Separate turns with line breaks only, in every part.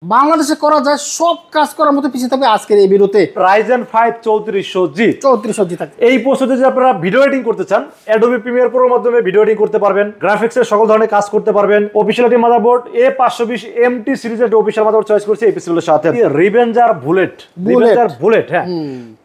বাংলাদেশে করা যায় সব কাজ করার মতো পিছিয়ে থাকবে আজকের এই ভিডিওতে
Ryzen 5 3400G
3400G থাকবে।
এই প্রসেসে যদি আপনারা ভিডিও এডিটিং করতে চান Adobe Premiere Pro এর মাধ্যমে ভিডিও এডিটিং করতে পারবেন, গ্রাফিক্সের সকল ধরনের কাজ করতে পারবেন। অফিশিয়ালিটি মাদারবোর্ড A520 MT সিরিজের অফিশিয়াল মাদারবোর্ড চয়েস করেছি এই পিসিগুলোর সাথে। রিভেঞ্জার বুলেট হ্যাঁ,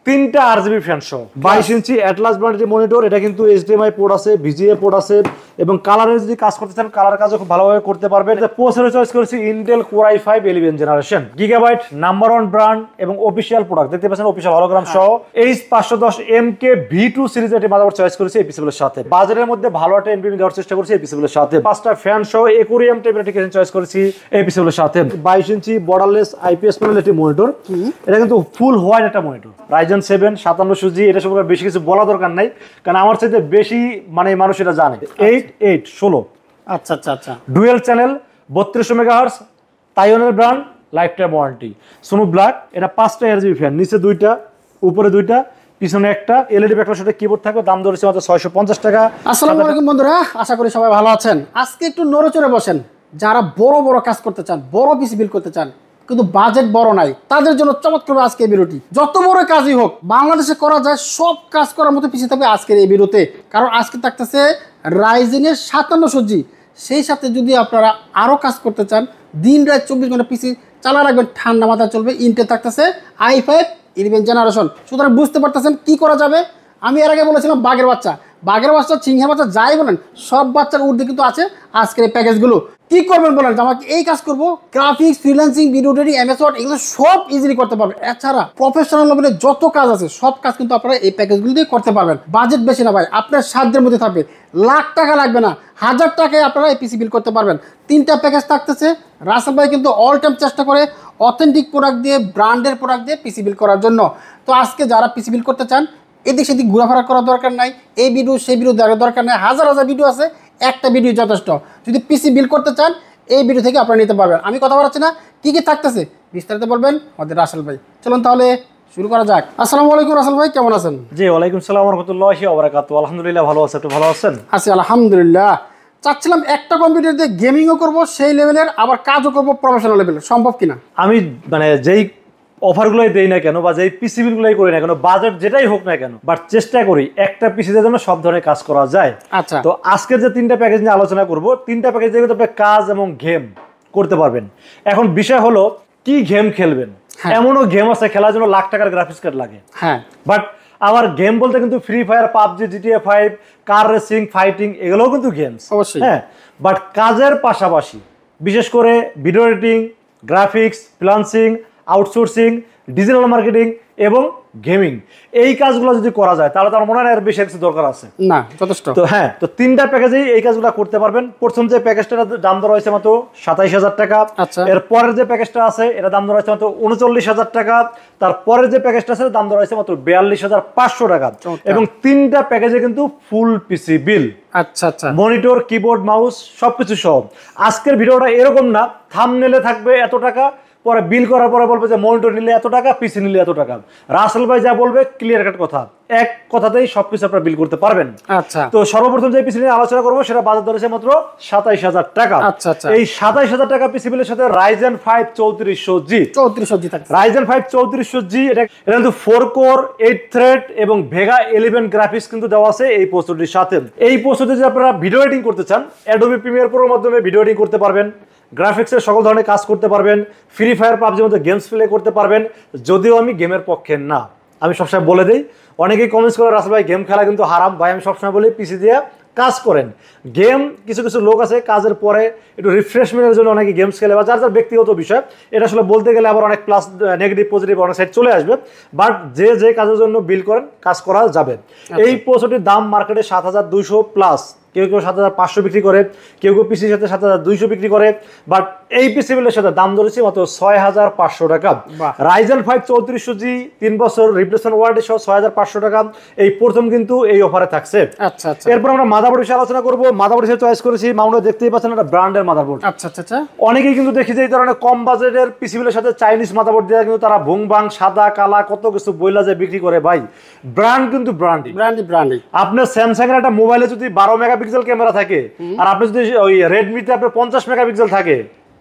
তিনটা RGB ফ্যান সহ 22 ইঞ্চি অ্যাটলাস ব্র্যান্ডের মনিটর। এটা কিন্তু HDMI পোর্ট আছে, VGA পোর্ট আছে এবং কালারের যদি কাজ করতে চান কালার কাজও খুব ভালোভাবে করতে পারবেন। প্রসেসর চয়েস করেছি Intel Core i5 11th generation, gigabyte number 1 brand এবং অফিশিয়াল প্রোডাক্ট দেখতে পাচ্ছেন, অফিশিয়াল হলোগ্রাম সহ H510 MK V2 সিরিজের একটি মাদারবোর্ড চয়েস করেছি এই পিসিগুলোর সাথে। বাজারের মধ্যে ভালো একটা এনপিপি দেওয়ার চেষ্টা করেছি এই পিসিগুলোর সাথে। পাঁচটা ফ্যান সহ অ্যাকুয়ারিয়াম টাইপের একটি কেসিং চয়েস করেছি এই পিসিগুলোর সাথে। 22 ইঞ্চি বর্ডারলেস IPS প্যানেল একটি মনিটর, এটা কিন্তু ফুল হোয়াইট একটা মনিটর। Ryzen 7 5700G, এটা সম্পর্কে বেশি কিছু বলা দরকার নাই কারণ আমার চাইতে বেশি মানুষ এটা জানে। 8816
আচ্ছা আচ্ছা আচ্ছা,
ডুয়েল চ্যানেল 3200 মেগাহার্টজ, তাইওয়ানের ব্র্যান্ড, লাইফ টাইম ওয়ারেন্টি। সোনো ব্ল্যাক, এটা 5টা RGB ফ্যান, নিচে 2টা উপরে 2টা পিছনে একটা, LED ব্যাকলাইট সাথে কিবোর্ড থাকবে। দাম ধরেছে মাত্র 650 টাকা।
আসসালামু আলাইকুম বন্ধুরা, আশা করি সবাই ভালো আছেন। আজকে একটু নড়েচড়ে বসেন, যারা বড় বড় কাজ করতে চান, বড় পিসি বিল করতে চান কিন্তু বাজেট বড় নাই, তাদের জন্য চমৎকার আজকে এই ভিডিওটি। যত বড় কাজই হোক বাংলাদেশে করা যায় সব কাজ করার মতো পিছিয়ে থাকবে আজকের এই ভিডিওতে, কারণ আজকে থাকতেছে রাইজেনের 5700G। সেই সাথে যদি আপনারা আরও কাজ করতে চান, দিন রাত 24 ঘন্টা পিসি চালা রাখবেন, ঠান্ডা মাথা চলবে। ইন্টেল থাকতেছে i5 11th জেনারেশন। সুতরাং বুঝতে পারতেছেন কি করা যাবে। আমি এর আগে বলেছিলাম বাঘের বাচ্চা, সিংহের বাচ্চা যাই বলেন, সব বাচ্চার ঊর্ধ্বে কিন্তু আছে আজকের এই প্যাকেজগুলো। কি করবেন বলেন, আমাকে এই কাজ করবো, graphics, freelancing, video editing, MS word এগুলো সব ইজিলি করতে পারবেন। এছাড়া প্রফেশনাল লেভেলে যত কাজ আছে সব কাজ কিন্তু আপনারা এই প্যাকেজগুলো দিয়ে করতে পারবেন। বাজেট বেশি না ভাই, আপনার সাধ্যের মধ্যে থাকবে, লাখ টাকা লাগবে না, 1000 টাকায় আপনারা এই পিসি বিল করতে পারবেন। 3টা প্যাকেজ থাকতেছে। রাসেল ভাই কিন্তু অল টাইম চেষ্টা করে অথেন্টিক প্রোডাক্ট দিয়ে, ব্র্যান্ডের প্রোডাক্ট দিয়ে পিসি বিল করার জন্য। তো আজকে যারা পিসি বিল করতে চান, এদিক সেদিক ঘোরাফেরা করার দরকার নাই, এই ভিডিও সেই ভিডিও দেখার দরকার নাই, হাজার হাজার ভিডিও আছে, একটা ভিডিও যথেষ্ট। যদি পিসি বিল করতে চান এই ভিডিও থেকে আপনারা নিতে পারবেন। আমি কথা বলাচ্ছি না, কি কি থাকতেছে বিস্তারিত বলবেন আমাদের রাসেল ভাই। চলুন তাহলে শুরু করা যাক। আসসালামু আলাইকুম রাসেল ভাই, কেমন আছেন?
জি ওয়ালাইকুম সালাম ওয়া রাহমাতুল্লাহি ওয়া বারাকাতুহু। আলহামদুলিল্লাহ ভালো আছি, আপনি ভালো আছেন?
আছি আলহামদুলিল্লাহ। চাচ্ছিলাম একটা কম্পিউটার দিয়ে গেমিংও করবো সেই লেভেলের, আবার কাজও করবো প্রফেশনাল লেভেলের, সম্ভব কিনা?
আমি যেই অফারগুলোই দেই না কেন বা যেই পিসি বিলগুলোই করি না কেন, বাজেট যেটাই হোক না কেন, বাট চেষ্টা করি একটা পিসিতে যেন সব ধরনের কাজ করা যায়।
আচ্ছা,
তো আজকের যে 3টা প্যাকেজ নিয়ে আলোচনা করব, 3টা প্যাকেজ দিয়ে আপনি কাজ এবং গেম করতে পারবেন। এখন বিষয় হলো কি গেম খেলবেন। এমনও গেম আছে খেলার জন্য লাখ টাকার গ্রাফিক্স কার্ড লাগে, হ্যাঁ, বাট আমার গেম বলতে কিন্তু free fire, PUBG, GTA 5, car racing, fighting এগুলোও কিন্তু গেমস
অবশ্যই,
হ্যাঁ। বাট কাজের পাশাপাশি বিশেষ করে video editing, graphics, freelancing, outsourcing, digital marketing এবং গেমিং, এই কাজগুলো যদি করা যায় তাহলে তো আমার মনে হয় আর বেশি কিছু দরকার আছে
না, যথেষ্ট।
তো হ্যাঁ, তো 3টা প্যাকেজেই এই কাজগুলো করতে পারবেন। প্রথম যে প্যাকেজটার দাম ধরা হয়েছে মাত্র 27000 টাকা।
আচ্ছা,
এর পরের যে প্যাকেজটা আছে এটা দাম ধরা হয়েছে মাত্র 39000 টাকা। তারপরের যে প্যাকেজটা আছে দাম ধরা হয়েছে মাত্র 42500 টাকা। এবং 3টা প্যাকেজে কিন্তু ফুল পিসি বিল,
আচ্ছা আচ্ছা,
মনিটর, কিবোর্ড, মাউস সবকিছু সহ। আজকের ভিডিওটা এরকম না থাম্বনেলে থাকবে এত টাকা, পরে বিল করার পরে বলবে যে মনিটর নিলে এত টাকা, পিসি নিলে এত টাকা। রাসেল ভাই যা বলবে ক্লিয়ার কাট কথা, এক কথাতেই সবকিছু আপনারা বিল করতে পারবেন।
আচ্ছা,
তো সর্বপ্রথম যে পিসি নিয়ে আলোচনা করবো সেটা বাজার ধরেছে মাত্র 27000 টাকা।
আচ্ছা আচ্ছা,
এই 27000 টাকা পিসি বিলের সাথে Ryzen 5 3400G
থাকে।
Ryzen 5 3400G এটা কিন্তু 4 কোর 8 থ্রেড এবং ভেগা 11 গ্রাফিক্স কিন্তু দেওয়া আছে এই প্রসেসরটির সাথে। এই প্রসেসরে যদি আপনারা ভিডিও এডিটিং করতে চান Adobe Premiere Pro এর মাধ্যমে ভিডিও এডিটিং করতে পারবেন, গ্রাফিক্সের সকল ধরনের কাজ করতে পারবেন, ফ্রি ফায়ার, পাবজির মধ্যে গেমস প্লে করতে পারবেন। যদিও আমি গেমের পক্ষে না, আমি সবসময় বলে দিই, অনেকেই কমেন্টস করে রাসেল ভাই গেম খেলা কিন্তু হারাম। ভাই আমি সবসময় বলি পিসি দিয়ে কাজ করেন। গেম কিছু কিছু লোক আছে কাজের পরে একটু রিফ্রেশমেন্টের জন্য অনেকে গেমস খেলে, বা যার যার ব্যক্তিগত বিষয়, এটা আসলে বলতে গেলে আবার অনেক প্লাস নেগেটিভ পজিটিভ অনেক সাইড চলে আসবে। বাট যে যে কাজের জন্য বিল করেন কাজ করা যাবে। এই প্রসেসরটির দাম মার্কেটে 7200 প্লাস, কেউ কেউ 7500 বিক্রি করে, কেউ কেউ পিসির সাথে 7200 বিক্রি করে। বাট এই পিসি বিলের সাথে দাম ধরেছি মাত্র 6500 টাকা। Ryzen 5 3400G 3 বছর রিপ্লেসমেন্ট ওয়ারেন্টি সহ 6500 টাকা। এই প্রথম কিন্তু এই অফারে থাকছে।
আচ্ছা আচ্ছা,
এরপর আমরা মাদারবোর্ড বিষয়ে আলোচনা করব। মাদারবোর্ড হিসেবে চয়েস করেছি, মাউন্টে দেখতেই পাচ্ছেন একটা ব্র্যান্ডের মাদারবোর্ড।
আচ্ছা আচ্ছা,
অনেকেই কিন্তু দেখি যে এই ধরনের কম বাজেটের পিসি বিলের সাথে চাইনিজ মাদারবোর্ড দিয়ে কিন্তু তারা ভুং ভাং সাদা কালা কত কিছু বইলা যে বিক্রি করে। ভাই ব্র্যান্ড কিন্তু ব্র্যান্ডই। আপনার স্যামসাং এর একটা মোবাইলে যদি 12 মেগাপিক্সেল ক্যামেরা থাকে আর আপনি যদি ওই রেডমিতে আপনার 50 মেগাপিক্সেল থাকে,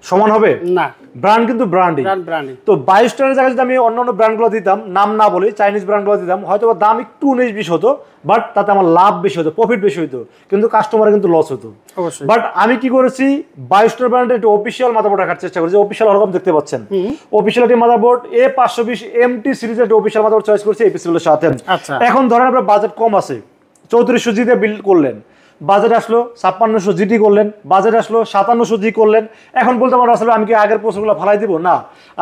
সমান হবে
না,
ব্র্যান্ড কিন্তু ব্র্যান্ডই।
ব্র্যান্ডই।
তো 22 টাকার জায়গায় যদি আমি অন্যান্য ব্র্যান্ডগুলো দিতাম, নাম না বলি, চাইনিজ ব্র্যান্ডগুলো দিতাম, হয়তো দাম একটু 19-20 হতো, বাট তাতে আমার লাভ বেশি হতো, প্রফিট বেশি হতো, কিন্তু কাস্টমারের কিন্তু লস হতো।
অবশ্যই।
বাট আমি কি করেছি, 22 ব্র্যান্ডের একটা অফিসিয়াল মাদারবোর্ড রাখার চেষ্টা করেছি। অফিসিয়াল ওরকম দেখতে পাচ্ছেন, অফিসিয়াল একটি মাদারবোর্ড A520 MT সিরিজের একটা অফিসিয়াল মাদারবোর্ড চয়েস করেছি এই পিসিবিলের সাথে।
আচ্ছা।
এখন ধরেন আপনার বাজেট কম আছে, 3400 জি দিয়ে বিল্ড করলেন, বাজেট আসলো 5600 জিটি করলেন, বাজেট আসলো 5700 জি করলেন। এখন বলতে পারেন আসলে আমি কি আগের প্রশ্নগুলো ফালাই দিব? না,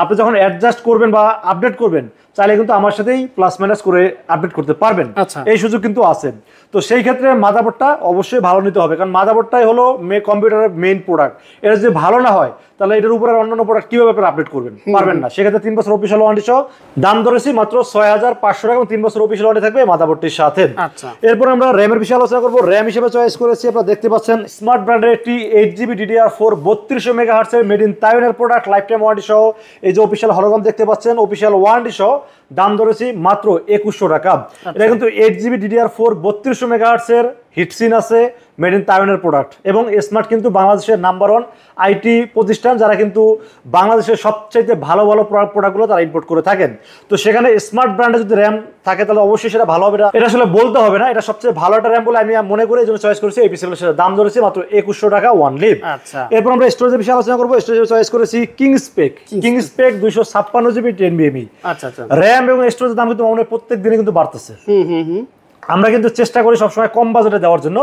আপনি যখন অ্যাডজাস্ট করবেন বা আপডেট করবেন, চাইলে কিন্তু আমার সাথেই প্লাস মাইনাস করে আপডেট করতে পারবেন।
আচ্ছা।
এই সুযোগ কিন্তু আছে। তো সেই ক্ষেত্রে মাদারবোর্ডটা অবশ্যই ভালো নিতে হবে, কারণ মাদারবোর্ডটাই হলো কম্পিউটারের মেইন প্রোডাক্ট। এটা যদি ভালো না হয়, তাহলে এটার উপরে অন্যান্য প্রোডাক্ট কিভাবে আপনি আপডেট করবেন? পারবেন না। সেক্ষেত্রে 3 বছর অফিসিয়াল ওয়ারেন্টি সহ দাম ধরেছি মাত্র 6500 টাকা এবং 3 বছর অফিসিয়াল ওয়ারেন্টি থাকবে মাদারবোর্ডটির সাথে।
আচ্ছা।
এরপর আমরা র্যামের বিষয়ে আলোচনা করব। র্যাম হিসেবে চয়েস করেছি, আপনারা দেখতে পাচ্ছেন স্মার্ট ব্র্যান্ডের একটি 8GB DDR4 3200 মেগাহার্টজ এর মেড ইন তাইওয়ানের প্রোডাক্ট, লাইফ টাইম ওয়ারেন্টি সহ। এই যে অফিসিয়াল হলোগ্রাম দেখতে পাচ্ছেন, অফিসিয়াল ওয়ারেন্টি সহ দাম ধরেছি মাত্র 2100 টাকা। এটা কিন্তু 8GB DDR4 3200 মেগাহার্টজ এর হিটসিন আছে, মেড ইন তাইওয়ানের প্রোডাক্ট। এবং স্মার্ট কিন্তু বাংলাদেশের নাম্বার 1 আইটি প্রতিষ্ঠান, যারা কিন্তু বাংলাদেশের সবচাইতে ভালো ভালো প্রোডাক্টগুলো তারা ইম্পোর্ট করে থাকেন। তো সেখানে স্মার্ট ব্র্যান্ডে যদি র্যাম থাকে, তাহলে অবশ্যই সেটা ভালো হবে। এটা আসলে বলতে হবে না, এটা সবচেয়ে ভালো একটা র্যাম বলে আমি মনে করি, এই জন্য চয়েস করেছি এই পিসিবিলের সাথে। দাম ধরেছি মাত্র 2100 টাকা ওয়ানলি।
আচ্ছা।
এরপর আমরা স্টোরেজের বিষয়ে আলোচনা করবো। স্টোরেজে চয়েস করেছি কিংস্পেক 256GB 10NVMe।
আচ্ছা আচ্ছা।
র্যাম এবং স্টোরেজের দাম কিন্তু আমাদের প্রত্যেক দিনে কিন্তু বাড়তেছে। আমরা কিন্তু চেষ্টা করি সবসময় কম বাজেটে দেওয়ার জন্য।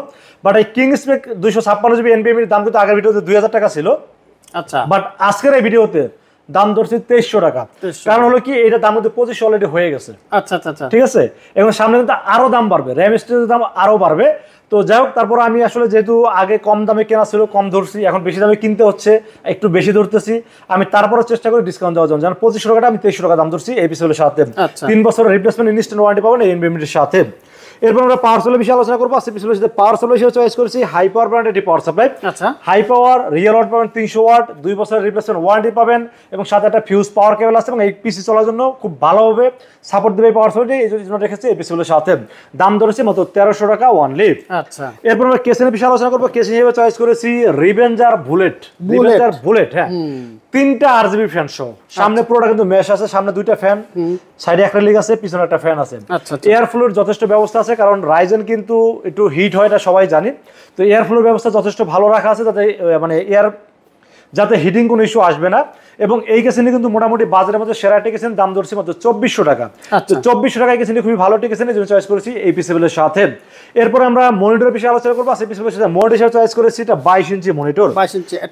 বাট এই কিংস্পেক 256GB NVMe এর দাম কিন্তু আগের ভিডিওতে 2000 টাকা ছিল।
আচ্ছা।
বাট আজকের এই ভিডিওতে দাম ধরছি 2300 টাকা। কারণ হলো কি, এটা দাম কিন্তু 2500 অলরেডি হয়ে গেছে।
আচ্ছা আচ্ছা আচ্ছা।
ঠিক আছে, এবং সামনে কিন্তু আরো দাম বাড়বে, র্যাম স্টোরেজের দাম আরো বাড়বে। তো যাই হোক, তারপর আমি আসলে যেহেতু আগে কম দামে কেনা ছিল, কম ধরছি, এখন বেশি দামে কিনতে হচ্ছে, একটু বেশি ধরতেছি আমি। তারপরও চেষ্টা করি ডিসকাউন্ট দেওয়ার জন্য। যেমন 2500 টাকাটা আমি 2300 টাকা দাম ধরছি এই পিসিবিলের সাথে। 3 বছরের রিপ্লেসমেন্ট ইনস্ট্যান্ট ওয়ারেন্টি পাবেন এই এনভিএমটির সাথে। এরপর আমরা পাওয়ার সাপ্লাই বিষয়ে আলোচনা করবো। আজকে পিসিবিলের সাথে পাওয়ার সাপ্লাই হিসেবে চয়েস করেছি হাই পাওয়ার ব্র্যান্ডের একটি পাওয়ার সাপ্লাই।
আচ্ছা।
হাই পাওয়ার রিয়েল ওয়াট পাবেন 300 ওয়াট, 2 বছরের রিপ্লেসমেন্ট ওয়ারেন্টি পাবেন, এবং সাথে একটা ফিউজ পাওয়ার কেবল আছে, এবং এই পিসি চলার জন্য খুব ভালোভাবে সাপোর্ট দেবে পাওয়ার সাপ্লাই। এই জন্য রেখেছি এই পিসিবিলের সাথে। দাম ধরেছি মাত্র 1300 টাকা ওয়ানলি।
আচ্ছা।
এরপর আমরা কেসের বিষয়ে আলোচনা করবো। কেস হিসেবে চয়েস করেছি রিভেঞ্জার বুলেট। হ্যাঁ, 3টা RGB ফ্যান সহ। সামনে পুরোটা কিন্তু মেশ আছে, সামনে 2টা ফ্যান, সাইডে একটা লিগ আছে, পিছনে একটা ফ্যান আছে। এয়ার ফ্লোর যথেষ্ট ব্যবস্থা আছে, কারণ রাইজেন কিন্তু একটু হিট হয়, এটা সবাই জানি। তো এয়ার ফ্লোর ব্যবস্থা যথেষ্ট ভালো রাখা আছে, যাতে মানে যাতে হিটিং কোনো ইস্যু আসবে না। এবং এই কেসিনি কিন্তু মোটামুটি বাজারের মধ্যে সেরা টিকেছেন। দাম ধরছি মাত্র 2400 টাকা। তো 2400 টাকায় কেসিনি খুবই ভালো টিকেছেন, এই জন্য চয়েস করেছি এই পিসিবিলের সাথে। এরপর আমরা মনিটরের বিষয়ে আলোচনা করবো। সেই পিসিবিলের সাথে মনিটর হিসেবে চয়েস করেছি এটা 22 ইঞ্চি মনিটর।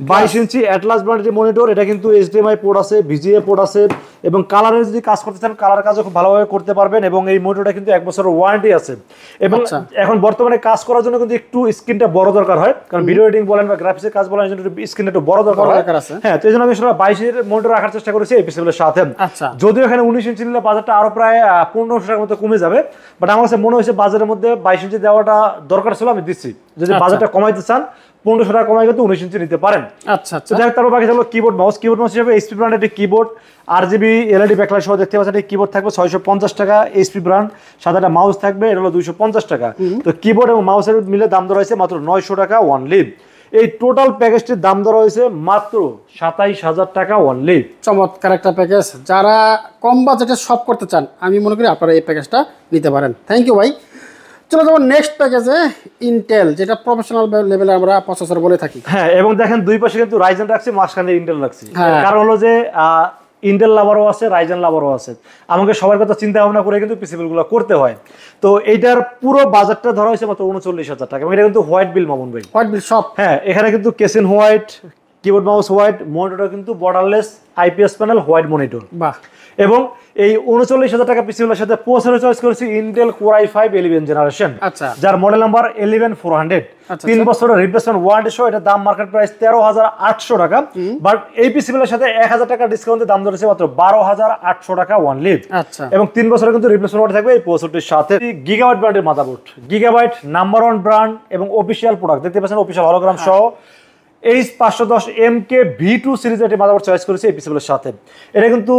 22 ইঞ্চি অ্যাটলাস ব্র্যান্ডের মনিটর। এটা কিন্তু HDMI পোর্ট আছে, VGA পোর্ট আছে, এবং কালারের যদি কাজ করতে চান, কালার কাজও খুব ভালোভাবে করতে পারবেন। এবং এই মনিটরটা কিন্তু 1 বছরের ওয়ারেন্টি আছে। এবং এখন বর্তমানে কাজ করার জন্য কিন্তু একটু স্ক্রিনটা বড় দরকার হয়, কারণ ভিডিও এডিটিং বলেন বা গ্রাফিক্সের কাজ বলেন, স্ক্রিনটা একটু বড় দরকার হয়। হ্যাঁ, তো এই জন্য আমি 22 এর মনিটর রাখার চেষ্টা করেছি এই পিসিবিলের সাথে। যদিও এখানে 19 ইঞ্চি নিলে বাজারটা আরো প্রায় 1500 টাকার মতো কমে যাবে, বাট আমার কাছে মনে হয়েছে বাজারের মধ্যে 22 ইঞ্চি দেওয়াটা দরকার ছিল, আমি দিচ্ছি। যদি বাজারটা কমাইতে চান, 1500 টাকা কমাই কিন্তু 19 ইঞ্চি নিতে পারেন। আচ্ছা আচ্ছা। তারপর বাকি থাকলো কিবোর্ড মাউস। কিবোর্ড মাউস হিসেবে HP ব্র্যান্ডের একটি কিবোর্ড, RGB LED ব্যাকলাইট সহ দেখতে পাচ্ছেন। এই কিবোর্ড থাকবে 650 টাকা, HP ব্র্যান্ড। সাথে একটা মাউস থাকবে, এটা হলো 250 টাকা। তো কিবোর্ড এবং মাউসের মিলে দাম ধরা হয়েছে মাত্র 900 টাকা ওয়ানলি। এই টোটাল প্যাকেজটির দাম ধরা হয়েছে মাত্র 27000 টাকা ওনলি।
চমৎকার একটা প্যাকেজ। যারা কম বাজেটে শপ করতে চান, আমি মনে করি আপনারা এই প্যাকেজটা নিতে পারেন। থ্যাংক ইউ ভাই। চলো যাবো নেক্সট প্যাকেজে, ইন্টেল, যেটা প্রফেশনাল লেভেলে আমরা প্রসেসর বলে থাকি।
হ্যাঁ, এবং দেখেন দুই পাশে কিন্তু রাইজেন রাখছি, মাঝখানে ইন্টেল রাখছি। কারণ হলো যে ইন্টেল লাভারও আছে, রাইজেন লাভারও আছে। আমাকে সবার কথা চিন্তা ভাবনা করে কিন্তু পিসিবিলগুলো করতে হয়। তো এইটার পুরো বাজারটা ধরা হয়েছে মাত্র 39000 টাকা। এটা কিন্তু হোয়াইট বিল, মামুন ভাই, হোয়াইট বিল সব। হ্যাঁ, এখানে কিন্তু casing white, keyboard mouse white, মনিটরটা কিন্তু borderless IPS panel white monitor. বাহ। এবং এই 39000 টাকা পিসিবিলের সাথে প্রসেসর চয়েস করেছি ইন্টেল Core i5 11 জেনারেশন, যার মডেল নাম্বার 11400। 3 বছরের রিপ্লেসমেন্ট ওয়ারেন্টি সহ। এটা দাম মার্কেট প্রাইস 13800 টাকা, বাট এই পিসিবিলের সাথে 1000 টাকা ডিসকাউন্টে দাম ধরেছে মাত্র 12800 টাকা ওয়ানলি। এবং 3 বছরের কিন্তু রিপ্লেসমেন্ট ওয়ারেন্টি থাকবে এই প্রসেসরটির সাথে। গিগাবাইট ব্র্যান্ডের মাদারবোর্ড, গিগাবাইট নাম্বার 1 ব্র্যান্ড এবং অফিশিয়াল প্রোডাক্ট দেখতে পাচ্ছেন, অফিশিয়াল হলোগ্রাম সহ। H510MK V2 সিরিজের একটি মাদারবোর্ড চয়েস করেছি এই পিসিবিলের সাথে। এটা কিন্তু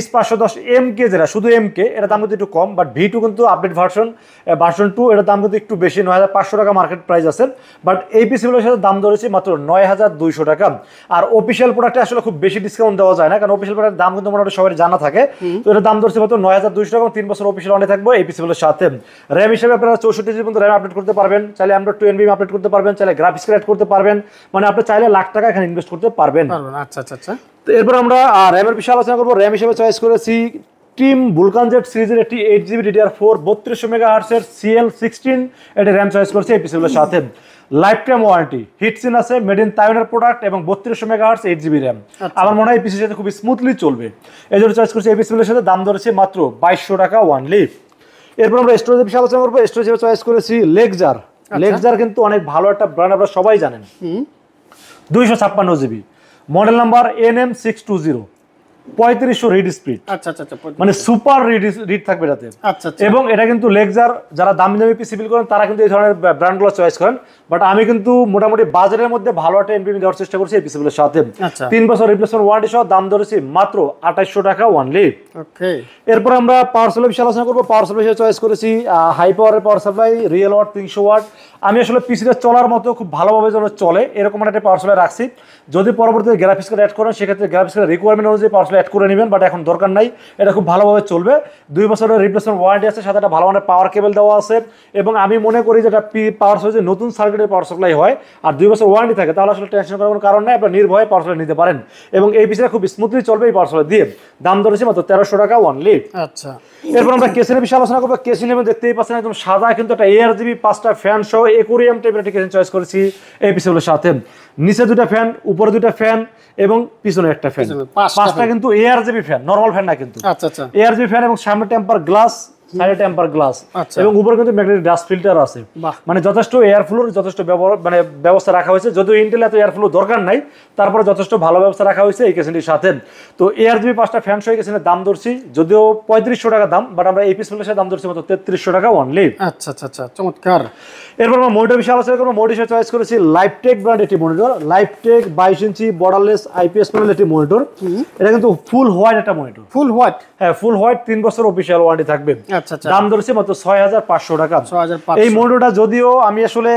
H510MK যেটা শুধু MK, এটা দাম কিন্তু একটু কম, বাট V2 কিন্তু আপডেট ভার্সন 2, এটার দাম কিন্তু একটু বেশি, 9500 টাকা মার্কেট প্রাইস আছে। বাট এই পিসিবিলের সাথে দাম ধরেছি মাত্র 9200 টাকা। আর অফিসিয়াল প্রোডাক্টে আসলে খুব বেশি ডিসকাউন্ট দেওয়া যায় না, কারণ অফিসিয়াল প্রোডাক্টের দাম কিন্তু মোটামুটি সবাই জানা থাকে। তো এটার দাম ধরেছি মাত্র 9200 টাকা, 3 বছর অফিসিয়াল ওয়ারেন্টি থাকবে এই পিসিবিলের সাথে। র্যাম হিসেবে আপনারা 64 জিবি পর্যন্ত র্যাম আপডেট করতে পারবেন, চাইলে Android 2 NVMe আপডেট করতে পারবেন, চাইলে গ্রাফিক্স কার্ড করতে পারবেন, মানে আপনি চাইলে লাখ টাকা এখানে ইনভেস্ট করতে পারবেন।
আচ্ছা আচ্ছা আচ্ছা।
তো এরপর আমরা র্যামের বিষয়ে আলোচনা করবো। র্যাম হিসেবে চয়েস করেছি টিম বুলকান জেট সিরিজের একটি 8GB DDR4 3200 মেগাহার্টজের CL16 এটি র্যাম চয়েস করেছি এই পিসিবিলের সাথে। লাইফ টাইম ওয়ারেন্টি, হিটসিন আছে, মেড ইন তাইওয়ানের প্রোডাক্ট এবং 3200 মেগাহার্টজ 8GB র্যাম। আমার মনে হয় এই পিসির সাথে খুব স্মুথলি চলবে, এই জন্য চয়েস করছি এই পিসিবিলের সাথে। দাম ধরেছে মাত্র 2200 টাকা ওয়ানলি। এরপর আমরা স্টোরেজের বিষয়ে আলোচনা করবো। স্টোরেজ হিসেবে চয়েস করেছি লেগজার। লেগজার কিন্তু অনেক ভালো একটা ব্র্যান্ড, আপনারা সবাই জানেন। 256GB, model number NM620, 3500 read speed.
আচ্ছা আচ্ছা আচ্ছা,
মানে সুপার রিড থাকবে এটাতে।
আচ্ছা আচ্ছা।
এবং এটা কিন্তু লেগজার যারা দামি দামি পিসি বিল করেন তারা কিন্তু এই ধরনের ব্র্যান্ডগুলো চয়েস করেন, বাট আমি কিন্তু মোটামুটি বাজারের মধ্যে ভালো একটা এনপিএম দেওয়ার চেষ্টা করছি এই পিসিগুলোর সাথে। 3 বছর রিপ্লেসমেন্ট ওয়ারেন্টি সহ দাম ধরেছি মাত্র 2800 টাকা ওয়ানলি।
ওকে।
এরপর আমরা পাওয়ার সাপ্লাই বিষয়ে আলোচনা করবো। পাওয়ার সাপ্লাই হিসেবে চয়েস করেছি হাই পাওয়ারের power supply, real watt 300 watt. আমি আসলে পিসিটা চলার মতো খুব ভালোভাবে যেন চলে এরকম একটা পাওয়ার সাপ্লাই রাখছি। যদি পরবর্তীতে গ্রাফিক্স কার্ড অ্যাড করেন সেক্ষেত্রে গ্রাফিক্স কার্ডের রিকোয়ারমেন্ট অনুযায়ী পাওয়ার সাপ্লাই অ্যাড করে নেবেন, বাট এখন দরকার নাই, এটা খুব ভালোভাবে চলবে। 2 বছরের রিপ্লেসমেন্ট ওয়ারেন্টি আছে, সাথে একটা ভালো মানের পাওয়ার কেবল দেওয়া আছে। এবং আমি মনে করি যেটা পাওয়ার সাপ্লাই যদি নতুন সার্কিটের পাওয়ার সাপ্লাই হয় আর 2 বছর ওয়ারেন্টি থাকে তাহলে আসলে টেনশন করার কোনো কারণ নেই, আপনারা নির্ভয়ে পাওয়ার সাপ্লাই নিতে পারেন। এবং এই পিসিটা খুব স্মুথলি চলবে এই পাওয়ার সাপ্লাই দিয়ে। দাম ধরেছি মাত্র 1300 টাকা ওয়ানলি।
আচ্ছা।
এরপর আমরা কেসিনের বিষয়ে আলোচনা করবো। কেসিন দেখতেই পাচ্ছেন একদম সাদা, কিন্তু একটা ARGB 5টা ফ্যান সহ একুরিয়াম টাইপের একটা কেসিন চয়েস করেছি এই পিসিগুলোর সাথে। নিচে 2টা ফ্যান, উপরে 2টা ফ্যান এবং পিছনে একটা ফ্যান। 5টা কিন্তু ARGB ফ্যান, নরমাল ফ্যান না কিন্তু।
আচ্ছা আচ্ছা।
ARGB ফ্যান এবং সামনে টেম্পার গ্লাস, সাইডে টেম্পার গ্লাস এবং উপরে কিন্তু ম্যাগনেটিক ডাস্ট ফিল্টার আছে। মানে যথেষ্ট এয়ার ফ্লোর যথেষ্ট মানে ব্যবস্থা রাখা হয়েছে। যদিও ইন্টেল এত এয়ার ফ্লো দরকার নাই, তারপরে যথেষ্ট ভালো ব্যবস্থা রাখা হয়েছে এই কেসিনটির সাথে। তো ARGB 5টা ফ্যান সহ কেসিনের দাম ধরছি যদিও 3500 টাকা দাম, বাট আমরা এই পিসগুলোর সাথে দাম ধরছি মাত্র 3300 টাকা অনলি।
আচ্ছা আচ্ছা আচ্ছা, চমৎকার।
এরপর আমরা মনিটর বিষয়ে আলোচনা করবো। মনিটর হিসেবে চয়েস করেছি লাইফটেক ব্র্যান্ড একটি মনিটর। লাইফটেক 22 ইঞ্চি বর্ডারলেস IPS প্যানেল একটি মনিটর। এটা কিন্তু ফুল হোয়াইট একটা মনিটর।
ফুল হোয়াইট?
হ্যাঁ, ফুল হোয়াইট, 3 বছর অফিসিয়াল ওয়ারেন্টি থাকবে।
আচ্ছা আচ্ছা।
দাম ধরেছে মাত্র 6500 টাকা। এই মনিটরটা যদিও আমি আসলে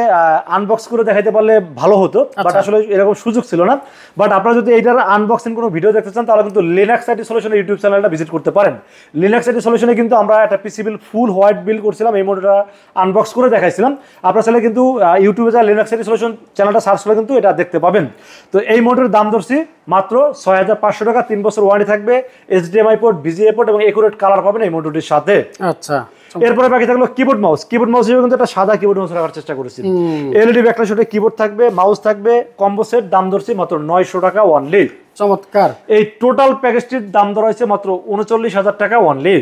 আনবক্স করে দেখাইতে পারলে ভালো হতো, বাট আসলে এরকম সুযোগ ছিল না। বাট আপনারা যদি এইটার আনবক্সিং কোনো ভিডিও দেখতে চান তাহলে কিন্তু লিনাক্স আইটি সলিউশনের ইউটিউব চ্যানেলটা ভিজিট করতে পারেন। লিনাক্স আইটি সলিউশনে কিন্তু আমরা একটা পিসি বিল ফুল হোয়াইট বিল করছিলাম, এই মনিটরটা আনবক্স করে দেখাইছিলাম। আপনারা চাইলে কিন্তু ইউটিউবে যা লিনাক্স আইটি সলিউশন চ্যানেলটা সার্চ করে কিন্তু এটা দেখতে পাবেন। তো এই মনিটরের দাম ধরছি মাত্র 6500 টাকা। 3 বছর ওয়ারেন্টি থাকবে, HDMI পোর্ট, VGA পোর্ট এবং একুরেট কালার পাবেন এই মনিটরটির সাথে।
আচ্ছা।
এরপরে বাকি থাকলো কিবোর্ড মাউস। কিবোর্ড মাউস হিসেবে কিন্তু একটা সাদা কিবোর্ড মাউস রাখার চেষ্টা করেছি। LED ব্যাকলাইট সাথে কিবোর্ড থাকবে, মাউস থাকবে, কম্বো সেট। দাম ধরছি মাত্র 900 টাকা অনলি।
চমৎকার।
এই টোটাল প্যাকেজটির দাম ধরা হয়েছে মাত্র 39000 টাকা অনলি।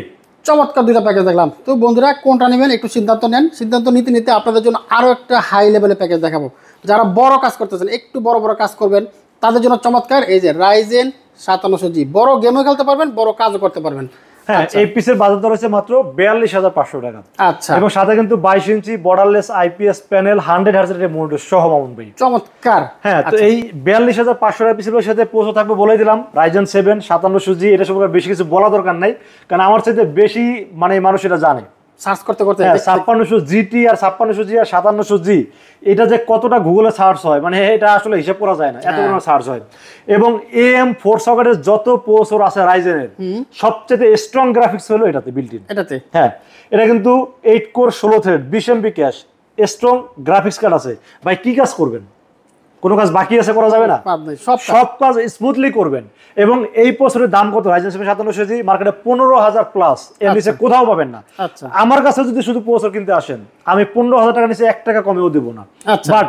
চমৎকার দুইটা প্যাকেজ দেখলাম। তো বন্ধুরা কোনটা নেবেন একটু সিদ্ধান্ত নেন। সিদ্ধান্ত নিতে নিতে আপনাদের জন্য আরও একটা হাই লেভেলের প্যাকেজ দেখাবো। যারা বড় কাজ করতেছেন, একটু বড় বড় কাজ করবেন, তাদের জন্য চমৎকার এই যে Ryzen 5700G। বড় গেমও খেলতে পারবেন, বড় কাজও করতে পারবেন।
হ্যাঁ, এই পিসের বাজার দর হচ্ছে মাত্র 42500 টাকা।
আচ্ছা।
এবং সাথে কিন্তু 22 ইঞ্চি বর্ডারলেস IPS প্যানেল 100 হার্জের মনিটর সহ মামুন ভাই।
চমৎকার।
হ্যাঁ, তো এই 42500 টাকা পিসের সাথে পোষো থাকবে বলে দিলাম। Ryzen 7 5700G, এটা সম্পর্কে বেশি কিছু বলা দরকার নাই, কারণ আমার চাইতে বেশি মানে মানুষ এটা জানে।
সার্চ করতে করতে
5600GT আর 5600G আর 5700G এটা যে কতটা গুগলে সার্চ হয়, মানে এটা আসলে হিসাব করা যায় না, এত পরিমাণ সার্চ হয়। এবং AM4 সকেটের যত প্রসেসর আছে রাইজেনের সবচেয়ে স্ট্রং গ্রাফিক্স হলো এটাতে বিল্ট ইন।
এটাতে
হ্যাঁ, এটা কিন্তু 8 core 16 thread 20 MB cash, strong graphics card আছে। ভাই কি কাজ করবেন? কোনো কাজ বাকি আছে করা যাবে না? সব কাজ স্মুথলি করবেন। এবং এই প্রসেসরের দাম কত? Ryzen 7 5700G মার্কেটে 15000 প্লাস, এর নিচে কোথাও পাবেন না। আমার কাছে যদি শুধু প্রসেসর কিনতে আসেন আমি 15000 টাকা নিচে 1 টাকা কমেও দেবো না। বাট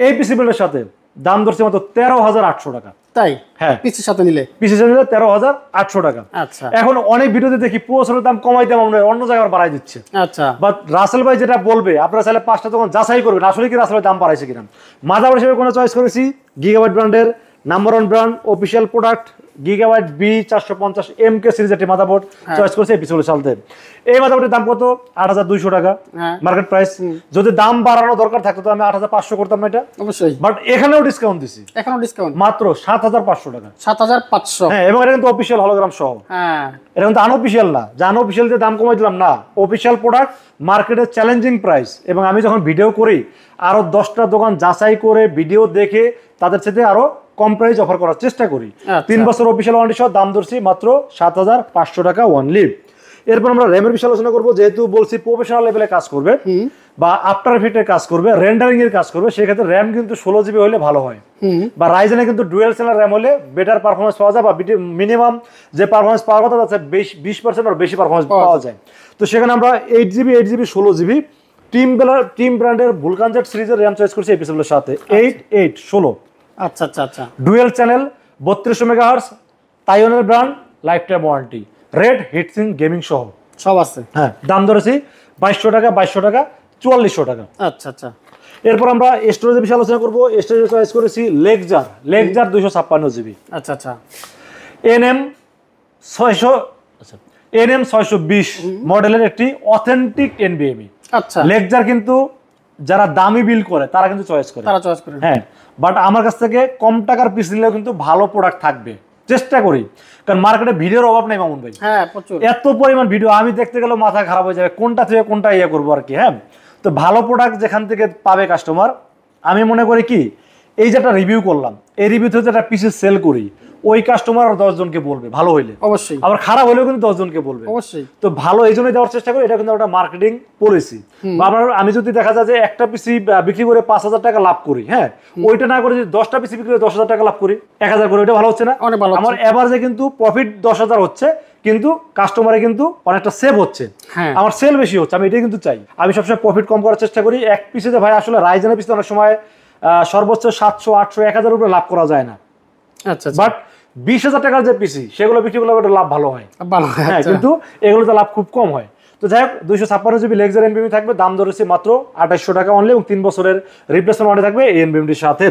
এই পিসি বিল্ডের সাথে দাম ধরছে মাত্র 13800 টাকা।
তাই?
হ্যাঁ,
পিসির সাথে নিলে
13800 টাকা।
আচ্ছা।
এখন অনেক ভিডিওতে দেখি প্রসেসরের দাম কমাইতে আমরা অন্য জায়গায় বাড়াই দিচ্ছে।
আচ্ছা।
বাট রাসেল ভাই যেটা বলবে আপনারা চাইলে 5টা তখন যাচাই করবেন আসলে কি রাসেল ভাই দাম বাড়াইছে কিনা। মাদারবোর্ড হিসেবে কোনো চয়েস করেছি গিগাবাইট ব্র্যান্ডের number 1 brand official product gigabyte B450MK series একটি মাদারবোর্ড চয়েস করেছি এই পিছনের সালতে। এই মাদারবোর্ডের দাম কত? 8200 টাকা মার্কেট প্রাইস। যদি দাম বাড়ানো দরকার থাকতো তো আমি 8500 করতাম না এটা
অবশ্যই,
বাট এখানেও ডিসকাউন্ট দিছি,
এখনো ডিসকাউন্ট
মাত্র 7500 টাকা।
7500।
হ্যাঁ, এবং এটা কিন্তু অফিসিয়াল হলোগ্রাম সহ।
হ্যাঁ,
এটা কিন্তু আনঅফিসিয়াল না, যে আনঅফিসিয়াল দিয়ে দাম কমাই দিলাম না, অফিসিয়াল প্রোডাক্ট, মার্কেটের চ্যালেঞ্জিং প্রাইস। এবং আমি যখন ভিডিও করি আরো 10টা দোকান যাচাই করে ভিডিও দেখে তাদের সাথে আরো কম প্রাইস অফার করার চেষ্টা করি। 3 বছর অফিসিয়াল ওয়ারেন্টি সহ দাম ধরছি মাত্র 7500 টাকা অনলি। এরপর আমরা র্যামের বিষয়ে আলোচনা করবো। যেহেতু বলছি প্রফেশনাল লেভেলে কাজ করবে বা আফটার এফেক্টের কাজ করবে, রেন্ডারিং এর কাজ করবে, সেক্ষেত্রে র্যাম কিন্তু 16 জিবি হলে ভালো হয়। বা রাইজেনে কিন্তু ডুয়েল চ্যানেল র্যাম হলে বেটার পারফরমেন্স পাওয়া যায়, বা মিনিমাম যে পারফরমেন্স পাওয়ার কথা তাতে 20% আর বেশি পারফরমেন্স পাওয়া যায়। তো সেখানে আমরা 8GB 16 জিবি টিম ব্র্যান্ডের ভুলকান জেট সিরিজের র্যাম চয়েস করছি এপিসোডের সাথে 8816।
আচ্ছা আচ্ছা আচ্ছা।
ডুয়েল চ্যানেল 3200 মেগাহার্টজ, তাইওয়ানের brand, life time warranty, red heat sink gaming সহ
সব আছে।
হ্যাঁ, দাম ধরেছি 2200 টাকা, 2200 টাকা, 4400 টাকা।
আচ্ছা আচ্ছা।
এরপর আমরা স্টোরেজের বিষয়ে আলোচনা করবো। স্টোরেজ চয়েস করেছি লেগজার 256 জিবি।
আচ্ছা আচ্ছা।
NM 620 মডেলের একটি অথেন্টিক NVMe।
আচ্ছা,
লেগজার কিন্তু যারা দামি বিল করে তারা কিন্তু চয়েস করে।
তারা চয়েস করে।
হ্যাঁ, বাট আমার কাছ থেকে কম টাকার পিস নিলেও কিন্তু ভালো প্রোডাক্ট থাকবে, চেষ্টা করি। কারণ মার্কেটে ভিডিওর অভাব নেই মামুন ভাই।
হ্যাঁ, প্রচুর।
এত পরিমাণ ভিডিও, আমি দেখতে গেলেও মাথা খারাপ হয়ে যাবে কোনটা থেকে কোনটা ইয়ে করবো আর কি। হ্যাঁ, তো ভালো প্রোডাক্ট যেখান থেকে পাবে কাস্টমার, আমি মনে করি কি এই যে একটা রিভিউ করলাম, এই রিভিউ থেকে একটা পিসে সেল করি, ওই কাস্টমার আর 10 জনকে বলবে ভালো হইলে,
অবশ্যই।
আবার খারাপ হলেও কিন্তু 10 জনকে বলবে
অবশ্যই।
তো ভালো এই জন্যই দেওয়ার চেষ্টা করি। এটা কিন্তু একটা মার্কেটিং পলিসি। বা আমি যদি দেখা যায় যে একটা পিসি বিক্রি করে 5000 টাকা লাভ করি, হ্যাঁ, ওইটা না করে যদি 10টা পিসি বিক্রি করে 10,000 টাকা লাভ করি, 1000 করে, ওইটা ভালো হচ্ছে না?
অনেক ভালো।
আমার এভারেজে কিন্তু প্রফিট 10,000 হচ্ছে, কিন্তু কাস্টমারে কিন্তু অনেকটা সেভ হচ্ছে, আমার সেল বেশি হচ্ছে। আমি এটাই কিন্তু চাই। আমি সবসময় প্রফিট কম করার চেষ্টা করি। এক পিসে ভাই আসলে রাইজেনের পিসে অনেক সময় সর্বোচ্চ 700, 800, 1000 উপরে লাভ করা যায় না।
আচ্ছা,
বাট 20,000 টাকার যে পিসি সেগুলো বিক্রি করলে লাভ ভালো হয়। হ্যাঁ, কিন্তু এগুলোতে লাভ খুব কম হয়। তো যাই হোক, 256 জিবি লেগজার NVMe থাকবে, দাম ধরেছে মাত্র 2800 টাকা অনলি, এবং 3 বছরের রিপ্লেসমেন্ট ওয়ারেন্টি থাকবে এই NVMeটির সাথে।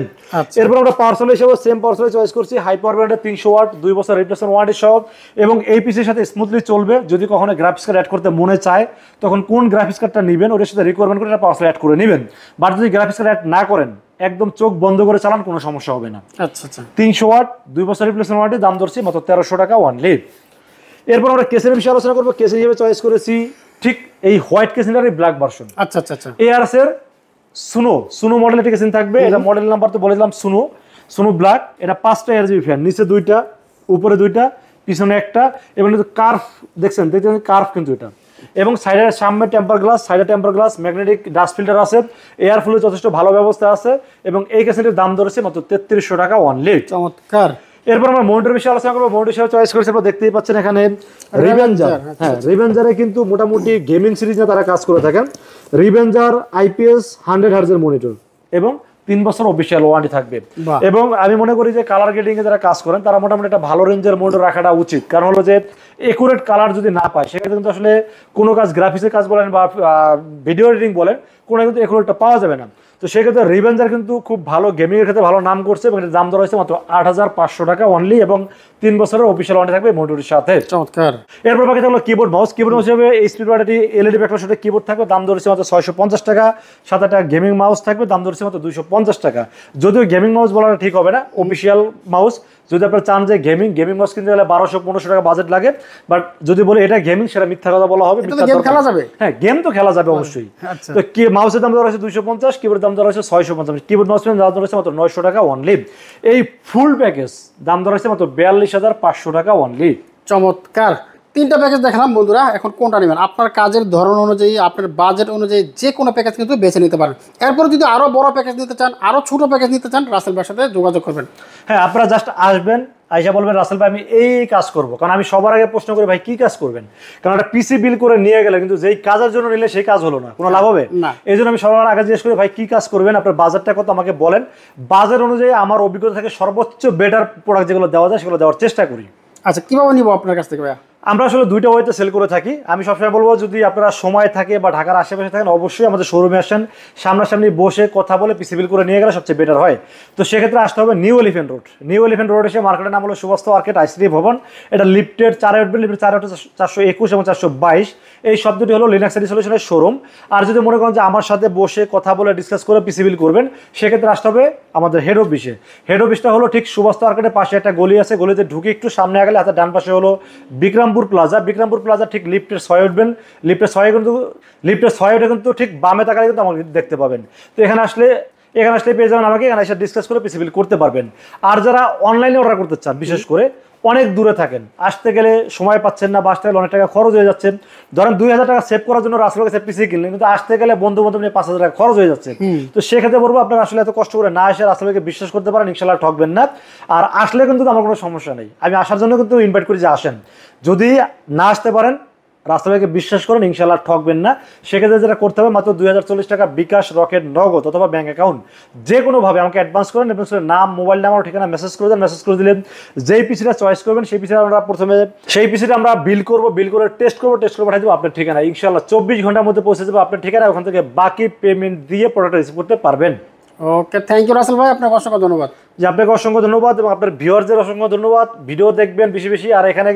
এরপর আমরা পাওয়ার সাপ্লাই হিসেবে সেম পাওয়ার সাপ্লাই চয়েস করছি, হাই পাওয়ার ব্র্যান্ডের 300 ওয়াট, 2 বছর রিপ্লেসমেন্ট ওয়ারেন্টি সহ, এবং এই পিসির সাথে স্মুথলি চলবে। যদি কখনো গ্রাফিক্স কার্ড অ্যাড করতে মনে চায় তখন কোন গ্রাফিক্স কার্ডটা নেবেন ওটার সাথে রিকোয়ারমেন্ট করে পাওয়ার সাপ্লাই অ্যাড করে নেবেন। বাট যদি গ্রাফিক্স কার্ড অ্যাড না করেন, একদম চোখ বন্ধ করে চালান, কোনো সমস্যা হবে না।
আচ্ছা আচ্ছা।
300 ওয়াট, 2 বছর রিপ্লেসমেন্ট ওয়ারেন্টি, দাম ধরছি মাত্র 1300 টাকা অনলি। এরপর আমরা কেসের বিষয়ে আলোচনা করবো। কেসের হিসেবে চয়েস করেছি ঠিক এই হোয়াইট কেসিনার ব্ল্যাক ভার্সন।
আচ্ছা আচ্ছা আচ্ছা।
ARS এর সুনো মডেল একটি কেসিন থাকবে। এটা মডেল নাম্বার তো বলে দিলাম, সুনো ব্ল্যাক। এটা 5টা RGB ফ্যান, নিচে 2টা, উপরে 2টা, পিছনে একটা, এবং কার্ভ দেখছেন, কার্ভ কিন্তু এটা। এবং সাইডের সামনে টেম্পার গ্লাস, সাইডে temper glass, magnetic dust filter আছে, এয়ার ফ্লো যথেষ্ট ভালো ব্যবস্থা আছে, এবং এই কেসিনটির দাম ধরেছে মাত্র 3300 টাকা অনলি।
চমৎকার।
এরপর আমরা মনিটর বিষয়ে আলোচনা করবো। মনিটর হিসেবে চয়েস করেছি, আপনারা দেখতেই পাচ্ছেন এখানে রিভেঞ্জার। হ্যাঁ, রিভেঞ্জারে কিন্তু মোটামুটি গেমিং সিরিজ নিয়ে তারা কাজ করে থাকেন। রিভেঞ্জার IPS 100 হার্জের মনিটর, এবং 3 বছর অফিসিয়াল ওয়ারেন্টি থাকবে। এবং আমি মনে করি যে কালার গ্রেডিং এ যারা কাজ করেন তারা মোটামুটি একটা ভালো রেঞ্জের মনিটর রাখাটা উচিত। কারণ হলো যে একুরেট কালার যদি না পায়, সেক্ষেত্রে কিন্তু আসলে কোনো কাজ, গ্রাফিক্সের কাজ বলেন বা ভিডিও এডিটিং বলেন, কোনো কিন্তু একুরেটটা পাওয়া যাবে না। তো সেক্ষেত্রে রিভেঞ্জার কিন্তু খুব ভালো গেমিং এর ক্ষেত্রে ভালো নাম করছে, এবং এর দাম ধরা হয়েছে মাত্র 8500 টাকা অনলি, এবং 3 বছরের অফিসিয়াল ওয়ারেন্টি থাকবে মনিটরের সাথে।
চমৎকার।
এরপর বাকি থাকলো কিবোর্ড মাউস। কিবোর্ড মাউস হিসেবে এইচপি ব্র্যান্ডের LED ব্যাকলাইটের সাথে কিবোর্ড থাকবে, দাম ধরেছে মাত্র 650 টাকা। সাথে একটা গেমিং মাউস থাকবে, দাম ধরেছে মাত্র 250 টাকা। যদিও গেমিং মাউস বলাটা ঠিক হবে না, অফিসিয়াল মাউস। যদি আপনারা চান যে গেমিং মাউস কিনতে গেলে 1200-1500 টাকা বাজেট লাগে, বাট যদি বলে এটা গেমিং, সেটা মিথ্যা কথা বলা হবে।
গেম খেলা যাবে।
হ্যাঁ, গেম তো খেলা যাবে অবশ্যই। তো মাউসের দাম ধরা হয়েছে 250, কিবোর্ডের দাম ধরা হয়েছে 650। কিবোর্ড মাউস দাম ধরা হয়েছে মাত্র 900 টাকা অনলি। এই ফুল প্যাকেজ দাম ধরা হয়েছে মাত্র 42,500 টাকা অনলি।
চমৎকার। 3টা প্যাকেজ দেখালাম বন্ধুরা, এখন কোনটা নেবেন আপনার কাজের ধরন অনুযায়ী, আপনার বাজেট অনুযায়ী যে কোনো প্যাকেজ কিন্তু বেছে নিতে পারেন। এরপর যদি আরো বড় প্যাকেজ নিতে চান, আরো ছোট প্যাকেজ নিতে চান, রাসেল ভাইয়ের সাথে যোগাযোগ করবেন।
হ্যাঁ, আপনারা জাস্ট আসবেন, আইসা বলবেন রাসেল ভাই আমি এই কাজ করব। কারণ আমি সবার আগে প্রশ্ন করি ভাই কি কাজ করবেন, কারণ একটা পিসি বিল করে নিয়ে গেলে কিন্তু যেই কাজের জন্য নিলে সেই কাজ হলো না, কোনো লাভ হবে
না।
এই জন্য আমি সবার আগে জিজ্ঞেস করি ভাই কি কাজ করবেন, আপনার বাজেটটা কত আমাকে বলেন। বাজেট অনুযায়ী আমার অভিজ্ঞতা থেকে সর্বোচ্চ বেটার প্রোডাক্ট যেগুলো দেওয়া যায় সেগুলো দেওয়ার চেষ্টা করি।
আচ্ছা, কিভাবে নিব আপনার কাছ থেকে ভাইয়া?
আমরা আসলে দুইটা ওয়েতে সেল করে থাকি। আমি সবসময় বলবো যদি আপনারা সময় থাকে বা ঢাকার আশেপাশে থাকেন অবশ্যই আমাদের শোরুমে আসেন, সামনাসামনি বসে কথা বলে পিসি বিল করে নিয়ে গেলে সবচেয়ে বেটার হয়। তো সেক্ষেত্রে আসতে হবে new elephant road. New elephant road এসে মার্কেটের নাম হলো সুবাস্ত মার্কেট আইসিডি ভবন। এটা লিফটেড 4 উঠবেন, লিফটেড 4 উঠে 421 এবং 422, এই শব্দটি হলো লিনাক্স আইডি সলিউশনের শোরুম। আর যদি মনে করেন যে আমার সাথে বসে কথা বলে ডিসকাস করে পিসি বিল করবেন সেক্ষেত্রে আসতে হবে আমাদের হেড অফিসে। হেড অফিসটা হলো ঠিক সুবাস্ত মার্কেটের পাশে একটা গলি আছে, গলিতে ঢুকে একটু সামনে গেলে হাতের ডান পাশে হলো বিক্রমপুর প্লাজা। বিক্রমপুর প্লাজা ঠিক লিফটের 6 উঠবেন, লিফটের 6 উঠে কিন্তু ঠিক বামে তাকালে কিন্তু আমাকে দেখতে পাবেন। তো এখানে আসলে পেয়ে যাবেন আমাকে, এখানে এসে ডিসকাস করে পিসি বিল করতে পারবেন। আর যারা অনলাইনে অর্ডার করতে চান, বিশেষ করে অনেক দূরে থাকেন, আসতে গেলে সময় পাচ্ছেন না বা আসতে গেলে অনেক টাকা খরচ হয়ে যাচ্ছে, ধরেন 2000 টাকা সেভ করার জন্য রাসেলের কাছে পিসি কিনলেন, কিন্তু আসতে গেলে বন্ধু বান্ধব নিয়ে 5000 টাকা খরচ হয়ে যাচ্ছে। তো সেক্ষেত্রে বলবো আপনারা আসলে এত কষ্ট করে না এসে রাসেলকে বিশ্বাস করতে পারেন, ইনশাল্লাহ ঠকবেন না। আর আসলে কিন্তু আমার কোনো সমস্যা নেই, আমি আসার জন্য কিন্তু ইনভাইট করি যে আসেন। যদি না আসতে পারেন রাস্তাকে বিশ্বাস করেন ইনশাল্লাহ ঠকবেন না। সেক্ষেত্রে যেটা করতে হবে মাত্র 2040 টাকা বিকাশ, রকেট, নগদ অথবা ব্যাঙ্ক অ্যাকাউন্ট যে কোনোভাবে আমাকে অ্যাডভান্স করেন। অ্যাডভান্স করে নাম, মোবাইল নাম্বার, ঠিকানা মেসেজ করে দেন। মেসেজ করে দিলেন যেই পিসিটা চয়েস করবেন সেই পিসিটা আমরা প্রথমে আমরা বিল করবো, বিল করে টেস্ট করে পাঠিয়ে দেবো আপনার ঠিকানা। ইনশাল্লাহ 24 ঘন্টার মধ্যে পৌঁছে যাবো আপনার ঠিকানা। ওখান থেকে বাকি পেমেন্ট দিয়ে প্রোডাক্ট রিসিভ করতে পারবেন।
ওকে, থ্যাংক ইউ রাসেল ভাই, আপনাকে অসংখ্য ধন্যবাদ।
যে আপনাকে অসংখ্য ধন্যবাদ এবং আপনার ভিউয়ারদের অসংখ্য ধন্যবাদ। ভিডিও দেখবেন বেশি বেশি। আর এখানে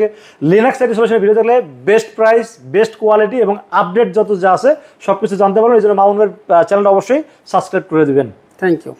লিনাক্স আইডি সলিউশনের ভিডিও দেখলে বেস্ট প্রাইস, বেস্ট কোয়ালিটি এবং আপডেট যত যা আছে সব কিছু জানতে পারবেন। এই জন্য মামুন ভাইয়ের চ্যানেলটা অবশ্যই সাবস্ক্রাইব করে দিবেন।
Thank you.